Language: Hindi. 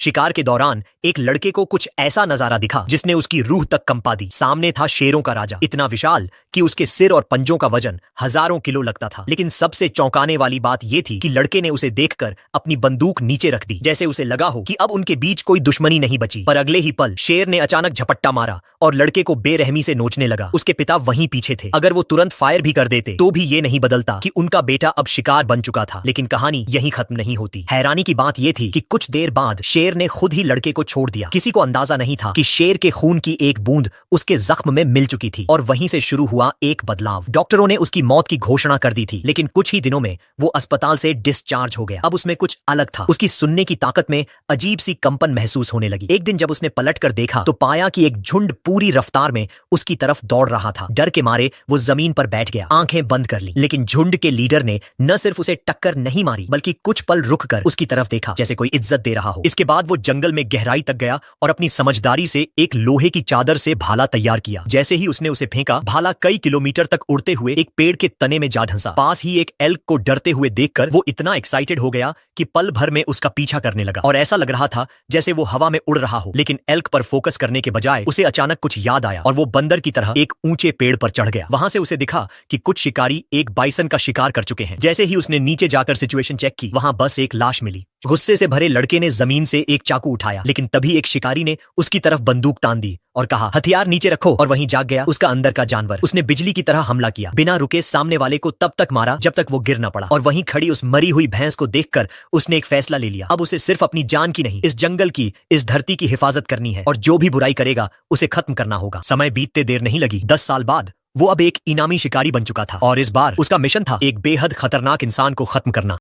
शिकार के दौरान एक लड़के को कुछ ऐसा नजारा दिखा जिसने उसकी रूह तक कंपा दी। सामने था शेरों का राजा, इतना विशाल कि उसके सिर और पंजों का वजन हजारों किलो लगता था। लेकिन सबसे चौंकाने वाली बात यह थी कि लड़के ने उसे देखकर अपनी बंदूक नीचे रख दी, जैसे उसे लगा हो कि अब उनके बीच कोई दुश्मनी नहीं बची। पर अगले ही पल शेर ने अचानक झपट्टा मारा और लड़के को बेरहमी से नोचने लगा। उसके पिता वहीं पीछे थे। अगर वो तुरंत फायर भी कर देते तो भी ये नहीं बदलता कि उनका बेटा अब शिकार बन चुका था। लेकिन कहानी यहीं खत्म नहीं होती। हैरानी की बात यह थी कि कुछ देर बाद शेर ने खुद ही लड़के को छोड़ दिया। किसी को अंदाजा नहीं था कि शेर के खून की एक बूंद उसके जख्म में मिल चुकी थी और वहीं से शुरू हुआ एक बदलाव। डॉक्टरों ने उसकी मौत की घोषणा कर दी थी, लेकिन कुछ ही दिनों में वो अस्पताल से डिस्चार्ज हो गया। अब उसमें कुछ अलग था। उसकी सुनने की ताकत में अजीब सी कंपन महसूस होने लगी। एक दिन जब उसने पलट कर देखा तो पाया कि एक झुंड पूरी रफ्तार में उसकी तरफ दौड़ रहा था। डर के मारे वो जमीन पर बैठ गया, आंखें बंद कर ली। लेकिन झुंड के लीडर ने न सिर्फ उसे टक्कर नहीं मारी बल्कि कुछ पल रुक कर उसकी तरफ देखा, जैसे कोई इज्जत दे रहा हो। इसके बाद वो जंगल में गहराई तक गया और अपनी समझदारी से एक लोहे की चादर से भाला तैयार किया। जैसे ही उसने उसे फेंका, भाला कई किलोमीटर तक उड़ते हुए एक पेड़ के तने में जा धंसा। पास ही एक एल्क को डरते हुए देखकर वो इतना एक्साइटेड हो गया कि पल भर में उसका पीछा करने लगा और ऐसा लग रहा था जैसे वो हवा में उड़ रहा हो। लेकिन एल्क पर फोकस करने के बजाय उसे अचानक कुछ याद आया और वो बंदर की तरह एक ऊंचे पेड़ पर चढ़ गया। वहां से उसे दिखा कि कुछ शिकारी एक बाइसन का शिकार कर चुके हैं। जैसे ही उसने नीचे जाकर सिचुएशन चेक की, वहां बस एक लाश मिली। गुस्से से भरे लड़के ने जमीन से एक चाकू उठाया, लेकिन तभी एक शिकारी ने उसकी तरफ बंदूक तान दी और कहा, हथियार नीचे रखो। और वहीं जाग गया उसका अंदर का जानवर। उसने बिजली की तरह हमला किया, बिना रुके सामने वाले को तब तक मारा जब तक वो गिर न पड़ा। और वहीं खड़ी उस मरी हुई भैंस को देखकर उसने एक फैसला ले लिया। अब उसे सिर्फ अपनी जान की नहीं, इस जंगल की, इस धरती की हिफाजत करनी है और जो भी बुराई करेगा उसे खत्म करना होगा। समय बीतते देर नहीं लगी। 10 साल बाद वो अब एक इनामी शिकारी बन चुका था और इस बार उसका मिशन था एक बेहद खतरनाक इंसान को खत्म करना।